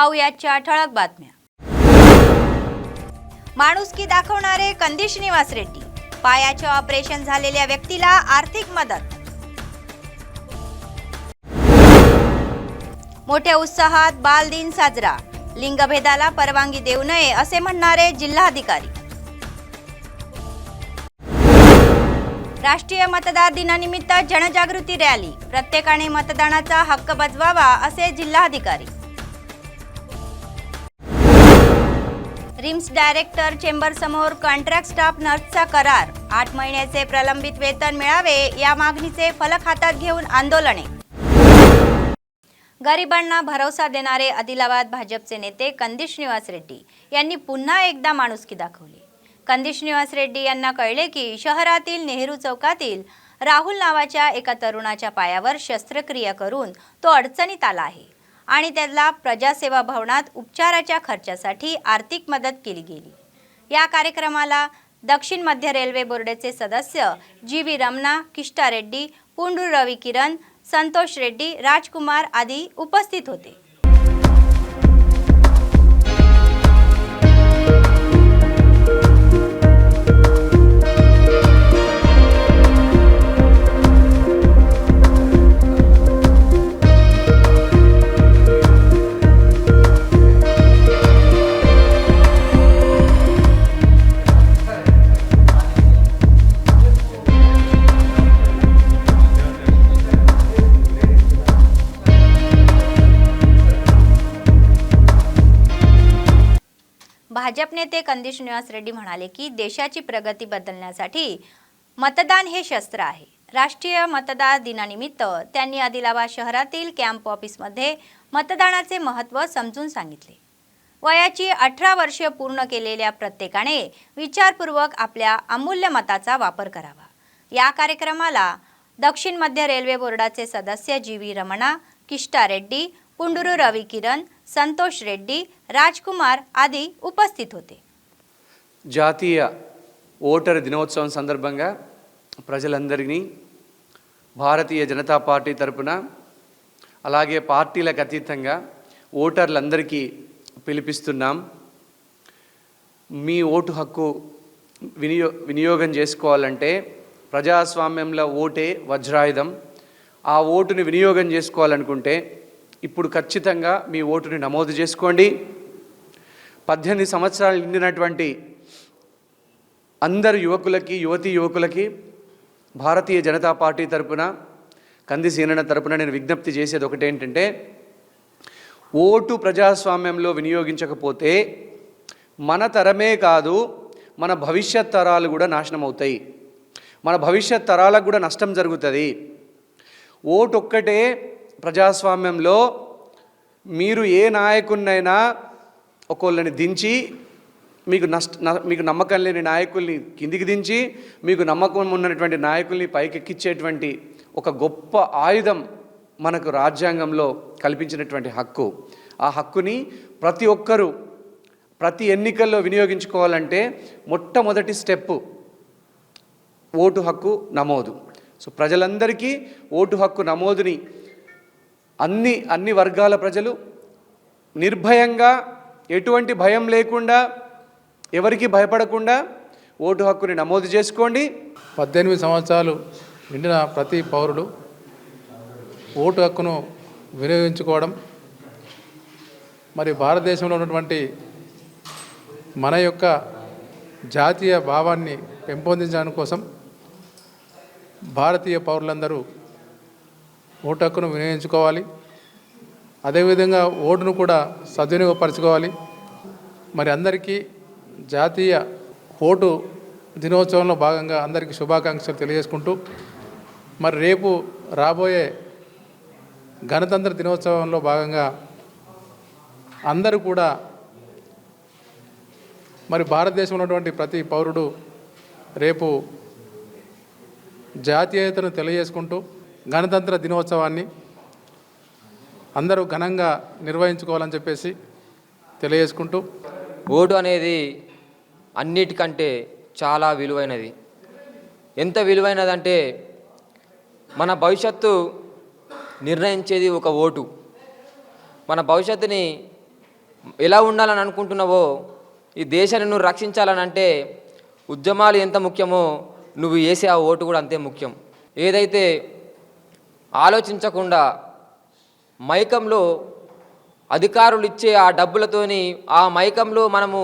पाहुयाच्या ठळक बातम्या। माणुसकी दाखवणारे कंदी श्रीनिवास रेड्डी, पायाचे ऑपरेशन झालेल्या व्यक्तीला आर्थिक मदत। मोठ्या उत्साहात बालदिन साजरा, लिंगभेदाला परवानगी देऊ नये असे म्हणणारे जिल्हाधिकारी। राष्ट्रीय मतदार दिनानिमित्त जनजागृती रॅली, प्रत्येकाने मतदानाचा हक्क बजवावा असे जिल्हाधिकारी। रिम्स डायरेक्टर चेंबर समोर कॉन्ट्रॅक्ट स्टाफ नर्सचा करार, 8 महिन्याचे प्रलंबित वेतन मिळावे या मागणीचे फलक हातात घेऊन आंदोलने। गरिबांना भरोसा देणारे आदिलाबाद भाजपचे नेते कंदी श्रीनिवास रेड्डी यांनी पुन्हा एकदा माणुसकी दाखवली। कंदी श्रीनिवास रेड्डी यांना कळले की शहरातील नेहरू चौकातील राहुल नावाच्या एका तरुणाच्या पायावर शस्त्रक्रिया करून तो अडचणीत आला आहे आणि त्याला प्रजासेवा भवनात उपचाराच्या खर्चासाठी आर्थिक मदत केली गेली। या कार्यक्रमाला दक्षिण मध्य रेल्वे बोर्डाचे सदस्य जी.व्ही. रमणा, किष्टा रेड्डी, पुंडूर रवी किरण, संतोष रेड्डी, राजकुमार आदी उपस्थित होते। भाजप नेते कंदी श्रीनिवास रेड्डी म्हणाले की देशाची प्रगती बदलण्यासाठी मतदान हे शस्त्र आहे। राष्ट्रीय मतदार दिनानिमित्त त्यांनी आदिलाबाद शहरातील कॅम्प ऑफिसमध्ये मतदानाचे महत्त्व समजून सांगितले। वयाची 18 वर्षे पूर्ण केलेल्या प्रत्येकाने विचारपूर्वक आपल्या अमूल्य मताचा वापर करावा। या कार्यक्रमाला दक्षिण मध्य रेल्वे बोर्डाचे सदस्य जी.व्ही. रमणा, किष्टा रेड्डी, पुंडूरू रवी किरण, संतोष रेड्डी, राजकुमार आदि उपस्थित होते। జాతీయ ఓటరు దినోత్సవం సందర్భంగా ప్రజలందరినీ భారతీయ జనతా పార్టీ తరపున అలాగే పార్టీలకు అతీతంగా ఓటర్లందరికీ పిలిపిస్తున్నాం। మీ ఓటు హక్కు వినియోగం చేసుకోవాలంటే ప్రజాస్వామ్యంలో ఓటే వజ్రాయుధం। ఆ ఓటుని వినియోగం చేసుకోవాలనుకుంటే ఇప్పుడు ఖచ్చితంగా మీ ఓటుని నమోదు చేసుకోండి। 18 సంవత్సరాలు నిండినటువంటి అందరు యువకులకి యువకులకి భారతీయ జనతా పార్టీ తరపున కంది సీనన్న తరపున నేను విజ్ఞప్తి చేసేది ఒకటి ఏంటంటే, ఓటు ప్రజాస్వామ్యంలో వినియోగించకపోతే మన తరమే కాదు మన భవిష్యత్ తరాలు కూడా నాశనం అవుతాయి, మన భవిష్యత్ తరాలకు కూడా నష్టం జరుగుతుంది। ఓటు ఒక్కటే ప్రజాస్వామ్యంలో మీరు ఏ నాయకుడినైనా ఒకళ్ళని దించి మీకు నమ్మకం లేని నాయకుల్ని కిందికి దించి మీకు నమ్మకం ఉన్నటువంటి నాయకుల్ని పైకెక్కించేటువంటి ఒక గొప్ప ఆయుధం మనకు రాజ్యాంగంలో కల్పించినటువంటి హక్కు। ఆ హక్కుని ప్రతి ఒక్కరూ ప్రతి ఎన్నికల్లో వినియోగించుకోవాలంటే మొట్టమొదటి స్టెప్ ఓటు హక్కు నమోదు। సో ప్రజలందరికీ ఓటు హక్కు నమోదుని అన్ని వర్గాల ప్రజలు నిర్భయంగా ఎటువంటి భయం లేకుండా ఎవరికి భయపడకుండా ఓటు హక్కుని నమోదు చేసుకోండి। 18 సంవత్సరాలు నిండిన ప్రతి పౌరుడు ఓటు హక్కును వినియోగించుకోవడం మరి భారతదేశంలో ఉన్నటువంటి మన యొక్క జాతీయ భావాన్ని పెంపొందించడం కోసం భారతీయ పౌరులందరూ ఓటు హక్కును వినియోగించుకోవాలి। అదేవిధంగా ఓటును కూడా సద్వినియోగపరచుకోవాలి। మరి అందరికీ జాతీయ ఓటు దినోత్సవంలో భాగంగా అందరికీ శుభాకాంక్షలు తెలియజేసుకుంటూ మరి రేపు రాబోయే గణతంత్ర దినోత్సవంలో భాగంగా అందరూ కూడా మరి భారతదేశంలో ఉన్నటువంటి ప్రతి పౌరుడు రేపు జాతీయతను తెలియజేసుకుంటూ గణతంత్ర దినోత్సవాన్ని అందరూ ఘనంగా నిర్వహించుకోవాలని చెప్పేసి తెలియజేసుకుంటూ, ఓటు అనేది అన్నిటికంటే చాలా విలువైనది। ఎంత విలువైనదంటే మన భవిష్యత్తు నిర్ణయించేది ఒక ఓటు। మన భవిష్యత్తుని ఎలా ఉండాలని అనుకుంటున్నావో, ఈ దేశాన్ని నువ్వు రక్షించాలని అంటే ఉద్యమాలు ఎంత ముఖ్యమో నువ్వు వేసే ఆ ఓటు కూడా అంతే ముఖ్యం. ఏదైతే ఆలోచించకుండా మైకంలో అధికారులు ఇచ్చే ఆ డబ్బులతోని ఆ మైకంలో మనము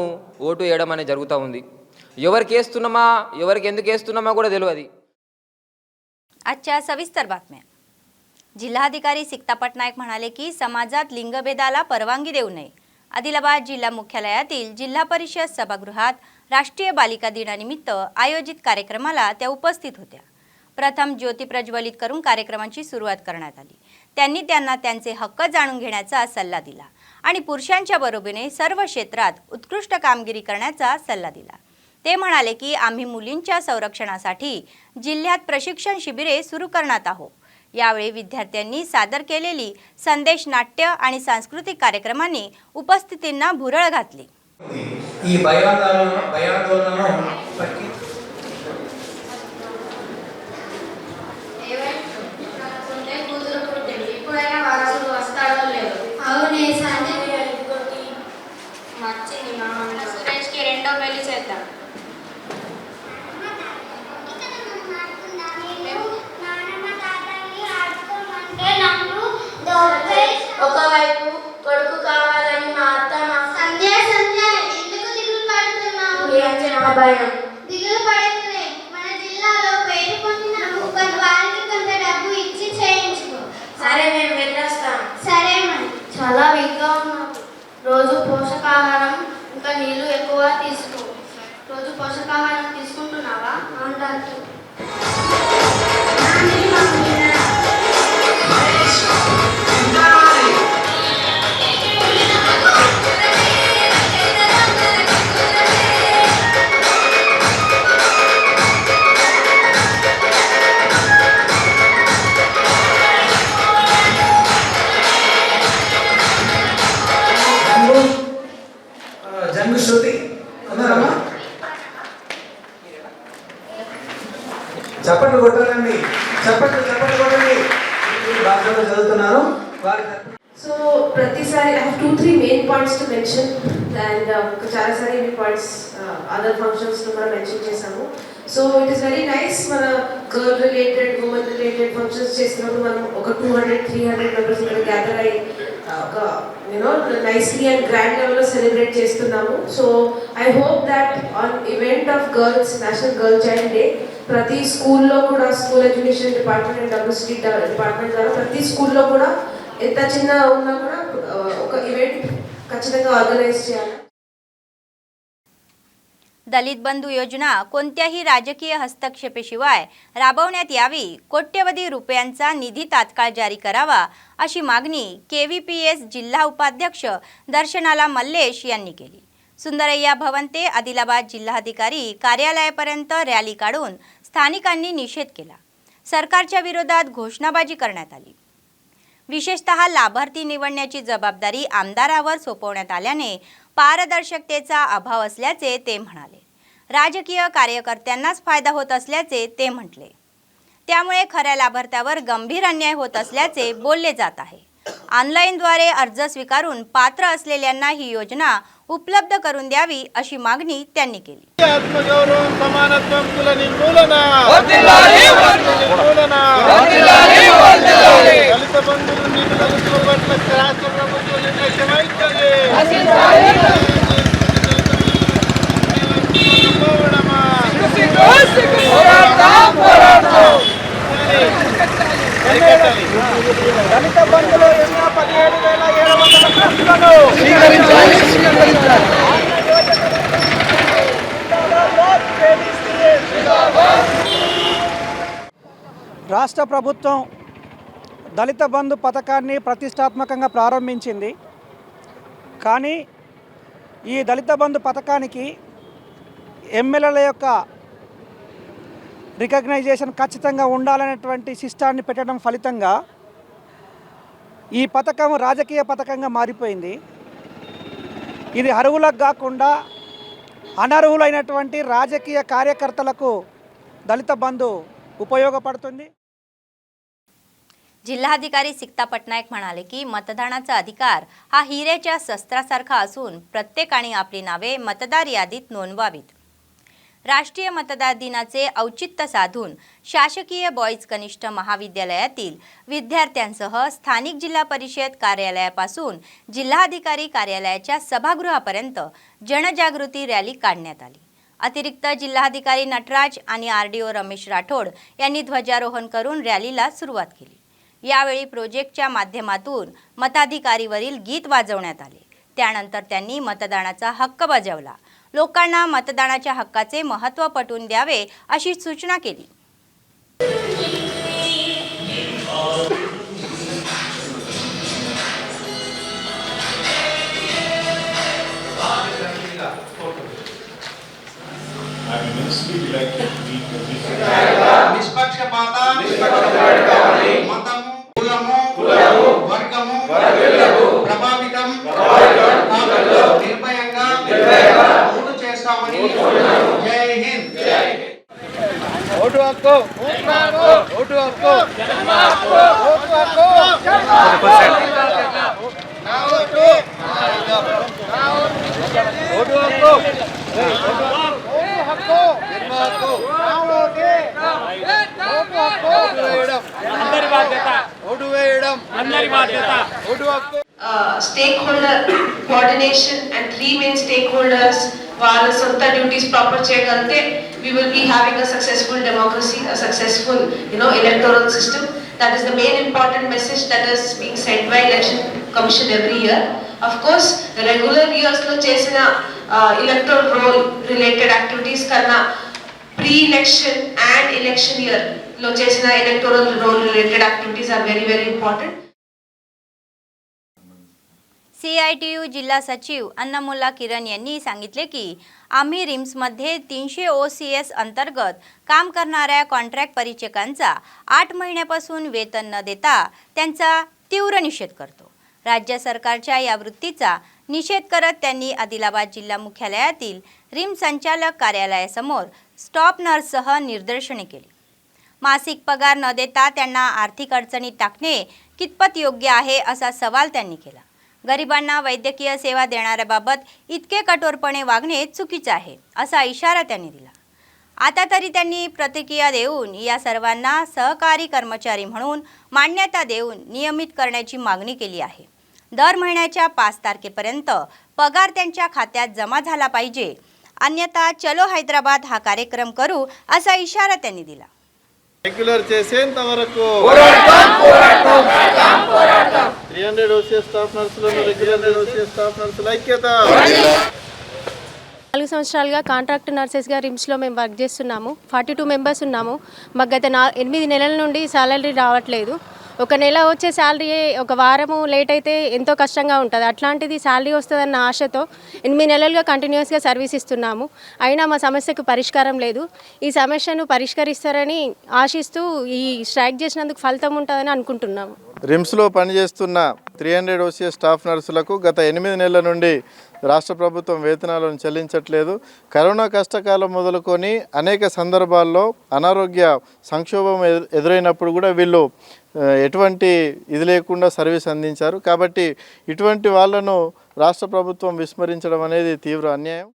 ఓటు వేయడం అనేది జరుగుతూ ఉంది. ఎవరికి వేస్తున్నామా, ఎవరికి ఎందుకు వేస్తున్నామా కూడా తెలియదు. आजच्या सविस्तर बातम्या. जिल्हाधिकारी सिक्ता पटनायक म्हणाले की समाजात लिंगभेदाला परवानगी देऊ नये. आदिलाबाद जिल्हा मुख्यालयातील जिल्हा परिषद सभागृहात राष्ट्रीय बालिका दिनानिमित्त आयोजित कार्यक्रमाला त्या उपस्थित होत्या. प्रथम ज्योती प्रज्वलित करून कार्यक्रमाची सुरुवात करण्यात आली. त्यांनी त्यांना त्यांचे हक्क जाणून घेण्याचा सल्ला दिला आणि पुरुषांच्या बरोबरीने सर्व क्षेत्रात उत्कृष्ट कामगिरी करण्याचा सल्ला दिला. ते म्हणाले की आम्ही मुलींच्या संरक्षणासाठी जिल्ह्यात प्रशिक्षण शिबिरे सुरू करणार आहोत. यावेळी विद्यार्थ्यांनी सादर केलेली संदेश नाट्य आणि सांस्कृतिक कार्यक्रमांनी उपस्थितींना भुरळ घातली. ఈ భయాందోళనను ఇప్పుడైనా వారసుడు వస్తాడో లేదో. అవునే సంజయ్ వచ్చింది మా సురేష్కి రెండో పెళ్లి చేద్దాం. ఒకవైపు కొడుకు కావాలని మా అత్త సంజయ్ ఎందుకు దిగులు పడుతున్నావు? భయం. దిగులు పడుతుంది. మన జిల్లాలో పేరు పొందిన వారికి కొంత డబ్బు ఇచ్చి చేయించుకో. సరే మేము వెళ్ళొస్తాం. సరే మరి. చాలా వీక్గా ఉన్నావు. రోజు పోషకాహారం ఇంకా నీళ్లు ఎక్కువ తీసుకో. రోజు పోషకాహారం తీసుకుంటున్నావా? అవును డాక్టర్. జంగు శృతి అన్నారమ్మా, చప్పట్లు కొట్టాలండి, చప్పట్లు కొట్టండి. బాగా చదువుతున్నారు వారి. So, Pratisari, I have 2-3 main points to mention, and Chalasari points, other functions to mention chesamu. So it is very nice mana girl related, woman related functions chesinappudu manam oka 200-300 members ikkada gather ayi nicely and grand level lo celebrate chestunnamo. So I hope that on event of girls, National Girl Child Day, prati school lo kuda school education department and WCD department dwara prati school lo kuda ఎంత చిన్న ఉన్నా కూడా ఒక event ఖచ్చితంగా organise చేయాలి. दलित बंधू योजना कोणत्याही राजकीय हस्तक्षेपाशिवाय राबवण्यात यावी. कोट्यवधी रुपयांचा निधी तात्काळ जारी करावा अशी मागणी KVPS जिल्हा उपाध्यक्ष दर्शनाला मल्लेश यांनी केली. सुंदरय्या भवन ते आदिलाबाद जिल्हाधिकारी कार्यालयापर्यंत रॅली काढून स्थानिकांनी निषेध केला. सरकारच्या विरोधात घोषणाबाजी करण्यात आली. विशेषतः लाभार्थी निवडण्याची जबाबदारी आमदारावर सोपवण्यात आल्याने पारदर्शकतेचा अभाव असल्याचे ते म्हणाले. राजकीय कार्यकर्त्यांनाच फायदा होत असल्याचे ते म्हटले. त्यामुळे खऱ्या लाभार्थ्यावर गंभीर अन्याय होत असल्याचे बोलले जात आहे. ऑनलाईनद्वारे अर्ज स्वीकारून पात्र असलेल्यांना ही योजना उपलब्ध करून द्यावी अशी मागणी त्यांनी केली. आत्मगौरव, समानत्व, कुल निर्मूलन, दलित बंधुవులు నిధులకు పట్ల రాష్ట్ర ప్రభుత్వం నిర్లక్ష్యం దళిత బంధువులు 17,700 ప్రశ్నలను రాష్ట్ర ప్రభుత్వం దళిత బంధు పథకాన్ని ప్రతిష్టాత్మకంగా ప్రారంభించింది. కానీ ఈ దళిత బంధు పథకానికి ఎమ్మెల్యేల యొక్క రికగ్నైజేషన్ ఖచ్చితంగా ఉండాలనేటువంటి సిస్టాన్ని పెట్టడం ఫలితంగా ఈ పథకం రాజకీయ పథకంగా మారిపోయింది. ఇది అర్హులకు కాకుండా అనర్హులైనటువంటి రాజకీయ కార్యకర్తలకు దళిత బంధు ఉపయోగపడుతుంది. जिल्हाधिकारी सिक्ता पटनायक म्हणाले की मतदानाचा अधिकार हा हिऱ्याच्या शस्त्रासारखा असून प्रत्येकाने आपली नावे मतदार यादीत नोंदवावीत। राष्ट्रीय मतदार दिनाचे औचित्य साधून शासकीय बॉईज कनिष्ठ महाविद्यालयातील विद्यार्थ्यांसह स्थानिक जिल्हा परिषद कार्यालयापासून जिल्हाधिकारी कार्यालयाच्या सभागृहापर्यंत जनजागृती रॅली काढण्यात आली। अतिरिक्त जिल्हाधिकारी नटराज आणि आरडीओ रमेश राठोड यांनी ध्वजारोहण करून रॅलीला सुरुवात केली। यावेळी प्रोजेक्टच्या माध्यमातून मताधिकारीवरील गीत वाजवण्यात आले। त्यानंतर त्यांनी मतदानाचा हक्क बजावला। लोकांना मतदानाच्या हक्काचे महत्त्व पटवून द्यावे अशी सूचना केली। నిష్పక్షపాత మతము కులము వర్గము ప్రభావితం నిర్భయంగా ఓటు చేస్తామని జై హింద్। ఓటు హక్కు ఓటు హక్కు ఓటు హక్కు నా ఓటు ఓటు హక్కు stake holder coordination and 3 main stake holders వాళ్ళ సొంత డ్యూటీస్ ప్రాపర్ చేయగలిగితే we will be having a successful democracy, a successful electoral system. That is the main important message that is being sent by election commission every year. Of course regular years lo chesina electoral roll related activities kanna pre-election and election year lo chesina electoral roll related activities are very very important. CITU जिल्हा सचिव अन्नमुल्ला किरण यांनी सांगितले की आम्ही रिम्समध्ये 300 OCS अंतर्गत काम करणाऱ्या contract परिचारिकांचा 8 महिन्यापासून वेतन न देता त्यांचा तीव्र निषेध करतो। राज्य सरकारच्या या वृत्तीचा निषेध करत त्यांनी आदिलाबाद जिल्हा मुख्यालयातील रिम्स संचालक कार्यालयासमोर स्टॉप नर्ससह निदर्शने केली। मासिक पगार न देता त्यांना आर्थिक अडचणीत टाकणे कितपत योग्य आहे असा सवाल त्यांनी केला। गरिबांना वैद्यकीय सेवा देणाऱ्याबाबत इतके कठोरपणे वागणे चुकीचे आहे असा इशारा त्यांनी दिला। आता तरी त्यांनी प्रतिक्रिया देऊन या सर्वांना सहकारी कर्मचारी म्हणून मान्यता देऊन नियमित करण्याची मागणी केली आहे। दर महिन्याच्या 5 तारखेपर्यंत पगार त्यांच्या खात्यात जमा झाला पाहिजे, अन्यथा चलो हैदराबाद हा कार्यक्रम करू असा इशारा त्यांनी दिला। రెగ్యులర్ చేసేంత వరకు 300 OCS స్టాఫ్ నర్సులను రెగ్యులర్ OCS స్టాఫ్ నర్సుల ఐక్యత। 4 సంవత్సరాలుగా కాంట్రాక్ట్ నర్సెస్గా రిమ్స్లో మేము వర్క్ చేస్తున్నాము। 42 మెంబర్స్ ఉన్నాము। మాకు గత 8 నెలల నుండి సాలరీ రావట్లేదు। ఒక నెల వచ్చే శాలరీ ఒక వారము లేట్ అయితే ఎంతో కష్టంగా ఉంటుంది। అట్లాంటిది శాలరీ వస్తుందన్న ఆశతో 8 నెలలుగా కంటిన్యూస్గా సర్వీస్ ఇస్తున్నాము। అయినా మా సమస్యకు పరిష్కారం లేదు। ఈ సమస్యను పరిష్కరిస్తారని ఆశిస్తూ ఈ స్ట్రైక్ చేసినందుకు ఫలితం ఉంటుందని అనుకుంటున్నాము। రిమ్స్లో పనిచేస్తున్న 300 OCS స్టాఫ్ నర్సులకు గత 8 నెలల నుండి రాష్ట్ర ప్రభుత్వం వేతనాలను చెల్లించట్లేదు। కరోనా కష్టకాలం మొదలుకొని అనేక సందర్భాల్లో అనారోగ్య సంక్షోభం ఎదురైనప్పుడు కూడా వీళ్ళు ఎటువంటి ఇది లేకుండా సర్వీస్ అందించారు। కాబట్టి ఇటువంటి వాళ్ళను రాష్ట్ర ప్రభుత్వం విస్మరించడం అనేది తీవ్ర అన్యాయం।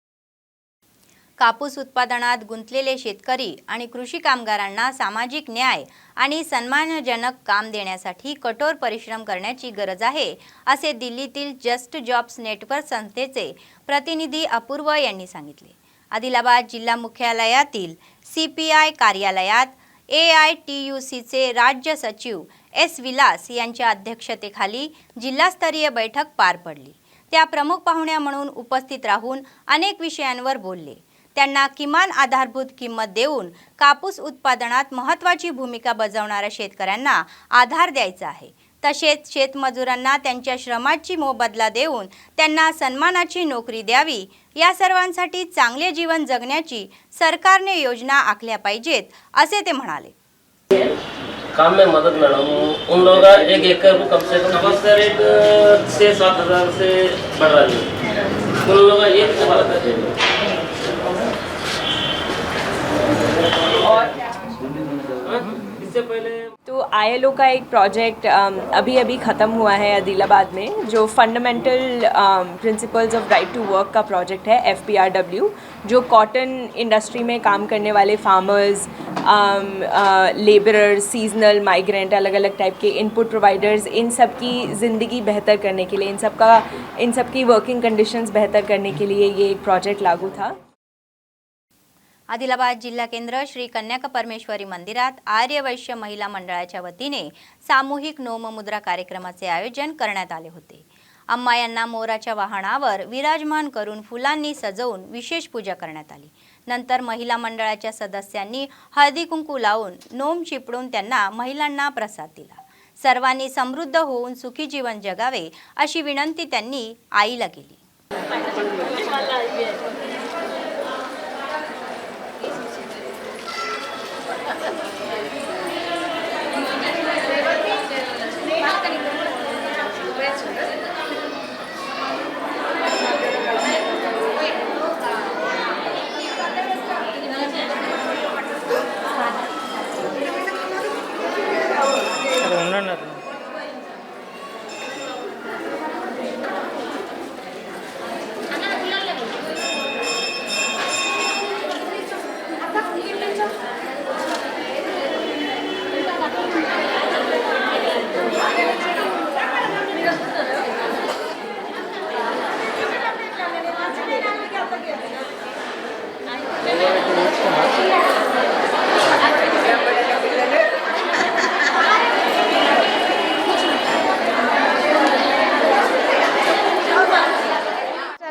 कापूस उत्पादनात गुंतलेले शेतकरी आणि कृषी कामगारांना सामाजिक न्याय आणि सन्मानजनक काम देण्यासाठी कठोर परिश्रम करण्याची गरज आहे असे दिल्लीतील जस्ट जॉब्स नेटवर्क संस्थेचे प्रतिनिधी अपूर्व यांनी सांगितले। आदिलाबाद जिल्हा मुख्यालयातील CPI कार्यालयात AITUCचे राज्य सचिव S विलास यांच्या अध्यक्षतेखाली जिल्हास्तरीय बैठक पार पडली। त्या प्रमुख पाहुण्या म्हणून उपस्थित राहून अनेक विषयांवर बोलले। त्यांना किमान आधारभूत किंमत देऊन कापूस उत्पादनात महत्त्वाची भूमिका बजावणाऱ्या शेतकऱ्यांना आधार द्यायचा आहे। तसेच शेतमजुरांना त्यांच्या श्रमाची मोबदला देऊन त्यांना सन्मानाची नोकरी द्यावी। या सर्वांसाठी चांगले जीवन जगण्याची सरकारने योजना आखल्या पाहिजेत असे ते म्हणाले। काम में मदद मैडम उन लोगों का 1 एकड़ को कम से कम उसका रेट 6-7 हज़ार से बढ़ रहा है। उन लोगों का एक से बात करते हैं। तो ILO का एक प्रोजेक्ट अभी अभी ख़त्म हुआ है आदिलाबाद में, जो fundamental principles of right to work का प्रोजेक्ट है FPRW, जो कॉटन इंडस्ट्री में काम करने वाले फार्मर्स, लेबरर्स, सीजनल, माइग्रेंट, अलग अलग टाइप के इनपुट प्रोवाइडर्स, इन सब की ज़िंदगी बेहतर करने के लिए, इन सब की वर्किंग कंडीशंस बेहतर करने के लिए ये एक प्रोजेक्ट लागू था। आदिलाबाद जिल्हा केंद्र श्री कन्याका परमेश्वरी मंदिरात आर्यवैश्य महिला मंडळाच्या वतीने सामूहिक नोममुद्रा कार्यक्रमाचे आयोजन करण्यात आले होते। अम्मा यांना मोराच्या वाहनावर विराजमान करून फुलांनी सजवून विशेष पूजा करण्यात आली। नंतर महिला मंडळाच्या सदस्यांनी हळदी कुंकू लावून नोम चिपळून त्यांना महिलांना प्रसाद दिला। सर्वांनी समृद्ध होऊन सुखी जीवन जगावे अशी विनंती त्यांनी आईला केली।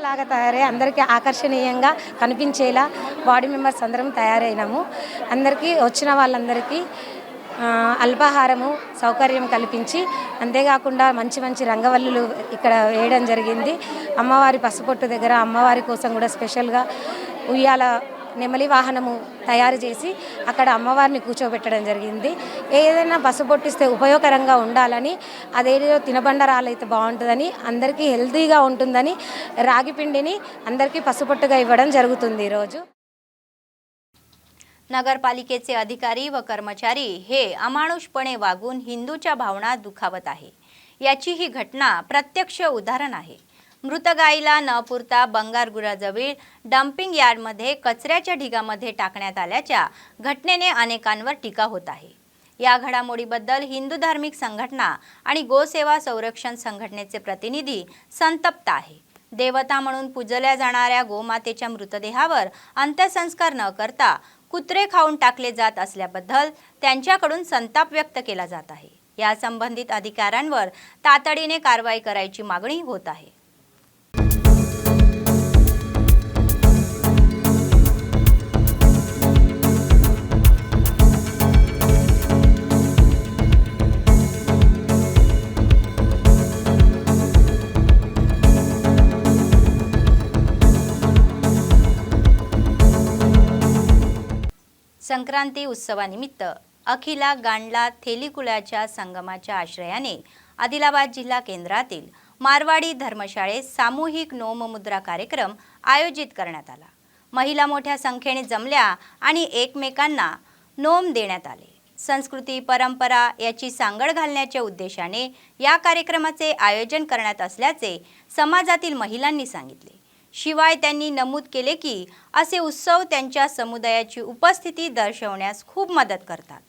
లాగా తయారై అందరికీ ఆకర్షణీయంగా కనిపించేలా బాడీ మెంబర్స్ అందరం తయారైనాము। అందరికీ వచ్చిన వాళ్ళందరికీ అల్పాహారము సౌకర్యం కల్పించి, అంతేకాకుండా మంచి మంచి రంగవల్లులు ఇక్కడ వేయడం జరిగింది। అమ్మవారి పసుపొట్టు దగ్గర అమ్మవారి కోసం కూడా స్పెషల్గా ఉయ్యాల నెమలి వాహనము తయారు చేసి అక్కడ అమ్మవారిని కూర్చోబెట్టడం జరిగింది। ఏదైనా పసుపొట్టిస్తే ఉపయోగకరంగా ఉండాలని, అదేదో తినబండరాలు అయితే బాగుంటుందని, అందరికీ హెల్తీగా ఉంటుందని రాగి పిండిని అందరికీ పసుపొట్టుగా ఇవ్వడం జరుగుతుంది ఈరోజు। नगरपालिकेचे अधिकारी व कर्मचारी हे अमानुषपणे वागून हिंदूच्या भावना दुखावत आहे। याची ही घटना प्रत्यक्ष उदाहरण आहे। मृत गायीला न पुरता बंगारगुराजवळ डंपिंग यार्डमध्ये कचऱ्याच्या ढिगामध्ये टाकण्यात आल्याच्या घटनेने अनेकांवर टीका होत आहे। या घडामोडीबद्दल हिंदू धार्मिक संघटना आणि गोसेवा संरक्षण संघटनेचे प्रतिनिधी संतप्त आहे। देवता म्हणून पूजल्या जाणाऱ्या गोमातेच्या मृतदेहावर अंत्यसंस्कार न करता कुत्रे खाऊन टाकले जात असल्याबद्दल त्यांच्याकडून संताप व्यक्त केला जात आहे। या संबंधित अधिकाऱ्यांवर तातडीने कारवाई करायची मागणी होत आहे। संक्रांती उत्सवानिमित्त अखिला गांडला थेलीकुळाच्या संगमाच्या आश्रयाने आदिलाबाद जिल्हा केंद्रातील मारवाडी धर्मशाळेत सामूहिक नोममुद्रा कार्यक्रम आयोजित करण्यात आला। महिला मोठ्या संख्येने जमल्या आणि एकमेकांना नोम देण्यात आले। संस्कृती परंपरा याची सांगड घालण्याच्या उद्देशाने या कार्यक्रमाचे आयोजन करण्यात असल्याचे समाजातील महिलांनी सांगितले। शिवाय त्यांनी नमूद केले की असे उत्सव त्यांच्या समुदायाची उपस्थिती दर्शवण्यास खूप मदत करतात।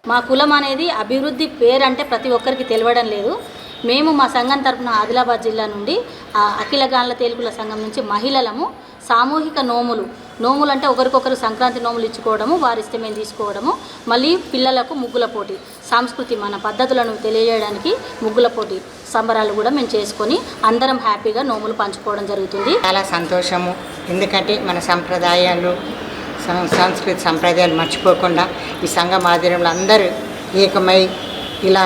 మా కులం అనేది అభివృద్ధి పేరు అంటే ప్రతి ఒక్కరికి తెలియడం లేదు। మేము మా సంఘం తరపున ఆదిలాబాద్ జిల్లా నుండి అఖిల గాన్ల తేలుకుల సంఘం నుంచి మహిళలము సామూహిక నోములు అంటే ఒకరికొకరు సంక్రాంతి నోములు ఇచ్చుకోవడము, వారి ఇష్టం మేము తీసుకోవడము, మళ్ళీ పిల్లలకు ముగ్గుల పోటీ, సంస్కృతి మన పద్ధతులను తెలియజేయడానికి ముగ్గుల పోటీ సంబరాలు కూడా మేము చేసుకొని అందరం హ్యాపీగా నోములు పంచుకోవడం జరుగుతుంది. చాలా సంతోషము. ఎందుకంటే మన సంప్రదాయాలు సంస్కృతి సంప్రదాయాలు మర్చిపోకుండా ఈ సంఘం ఆధ్వర్యంలో అందరూ ఏకమై ఇలా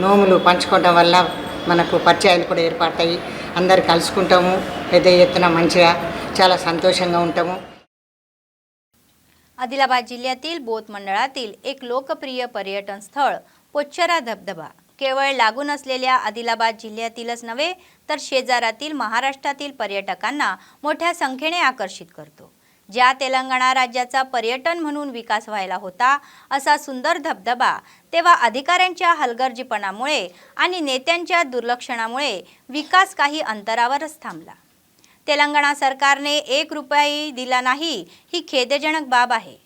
నోములు పంచుకోవడం వల్ల మనకు పరిచయాలు కూడా ఏర్పడతాయి. అందరు కలుసుకుంటాము, పెద్ద ఎత్తున మంచిగా చాలా संतोषंगा ఉంటాము. आदिलाबाद जिल्ह्यातील बोथ मंडळातील एक लोकप्रिय पर्यटन स्थळ पोच्छरा धबधबा केवळ लागून असलेल्या आदिलाबाद जिल्ह्यातीलच नव्हे तर शेजारातील महाराष्ट्रातील पर्यटकांना मोठ्या संख्येने आकर्षित करतो. ज्या तेलंगणा राज्याचा पर्यटन म्हणून विकास व्हायला होता असा सुंदर धबधबा तेव्हा अधिकाऱ्यांच्या हलगर्जीपणामुळे आणि नेत्यांच्या दुर्लक्षणामुळे विकास काही अंतरावरच थांबला. तेलंगणा सरकारने 1 रुपयाही दिला नाही ही खेदजनक बाब आहे.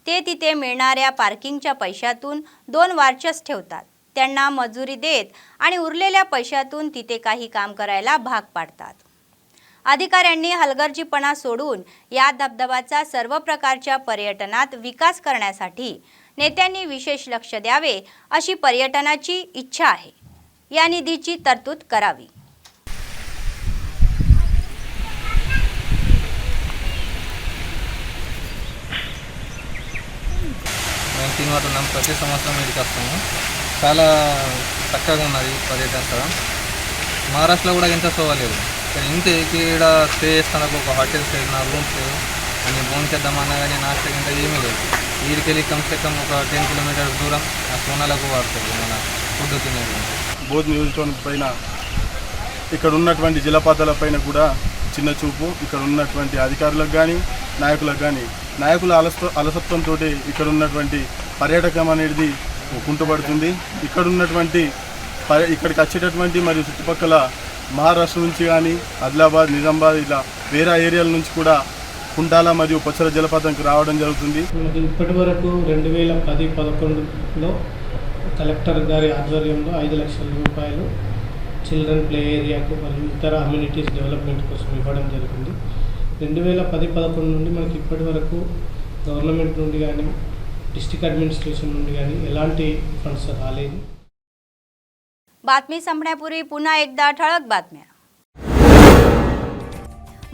ते तिथे मिळणाऱ्या पार्किंगच्या पैशातून 2 वार्चस ठेवतात, त्यांना मजुरी देत आणि उरलेल्या पैशातून तिथे काही काम करायला भाग पाडतात. अधिकाऱ्यांनी हलगर्जीपणा सोडून या धबधबाचा सर्व प्रकारच्या पर्यटनात विकास करण्यासाठी नेत्यांनी विशेष लक्ष द्यावे अशी पर्यटनाची इच्छा आहे. या निधीची तरतूद करावी. మేము ప్రతి సంవత్సరం ఇక్కడికి వస్తాము. చాలా చక్కగా ఉన్నది పర్యటన స్థలం. మహారాష్ట్రలో కూడా ఇంత సోవలేదు. ఇంత ఇక్కడ స్టే చేస్తాను, ఒక హోటల్స్ లేదు, నా రూమ్స్ లేవు, అని భోజనం చేద్దామన్నా కానీ నాస్తా ఇంత ఏమీ లేదు. వీడికి వెళ్ళి కమ్సే కమ్ ఒక 10 కిలోమీటర్స్ దూరం ఆ సోనాలకు వాడుతుంది మన ఫుడ్ తినేది. బోధ్ నియోజకవర్గం పైన ఇక్కడ ఉన్నటువంటి జలపాతాల పైన కూడా చిన్న చూపు. ఇక్కడ ఉన్నటువంటి అధికారులకు కానీ నాయకులకు కానీ నాయకుల అలసత్వంతో ఇక్కడ ఉన్నటువంటి పర్యాటకం అనేది కుంటుపడుతుంది. ఇక్కడ ఉన్నటువంటి ఇక్కడికి వచ్చేటటువంటి మరియు చుట్టుపక్కల మహారాష్ట్ర నుంచి కానీ ఆదిలాబాద్, నిజామాబాద్ ఇలా వేరే ఏరియాల నుంచి కూడా కుంటాల మరియు పొచ్చర జలపాతంకి రావడం జరుగుతుంది. ఇప్పటి వరకు 2010-11లో కలెక్టర్ గారి ఆధ్వర్యంలో 5 లక్షల రూపాయలు చిల్డ్రన్ ప్లే ఏరియాకు మరియు ఇతర అమ్యూనిటీస్ డెవలప్మెంట్ కోసం ఇవ్వడం జరిగింది. 2010-11 నుండి మనకి ఇప్పటి వరకు గవర్నమెంట్ నుండి కానీ डिस्ट्रिक्ट ॲडमिनिस्ट्रेशन నుండి కానీ ఎలాంటి ఫండ్స్ రాలేదు. बातमी संपण्यापूर्वी पुन्हा एकदा ठळक बातम्या.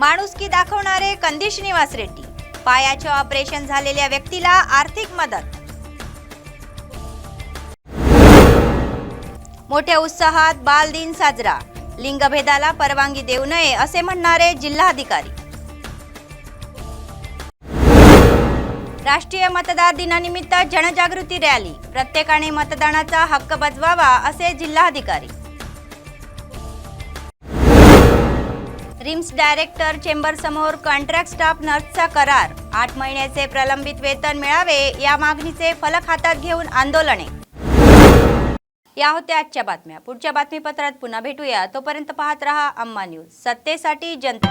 माणुसकी दाखवणारे कंदिश निवास रेड्डी, पायाचे ऑपरेशन झालेल्या व्यक्तीला आर्थिक मदत. मोठ्या उत्साहात बाल दिन साजरा, लिंगभेदाला परवानगी देऊ नये असे म्हणणारे जिल्हाधिकारी. राष्ट्रीय मतदार दिनानिमित्त जनजागृती रॅली, प्रत्येकाने मतदानाचा हक्क बजवावा असे जिल्हाधिकारी. रिम्स डायरेक्टर चेंबर समोर कॉन्ट्रॅक्ट स्टाफ नर्सचा करार, 8 महिन्याचे प्रलंबित वेतन मिळावे या मागणीचे फलक हातात घेऊन आंदोलने. या होत्या आजच्या बातम्या. पुढच्या बातमीपत्रात पुन्हा भेटूया. तोपर्यंत पाहत रहा अम्मा न्यूज, सत्तेसाठी जनता.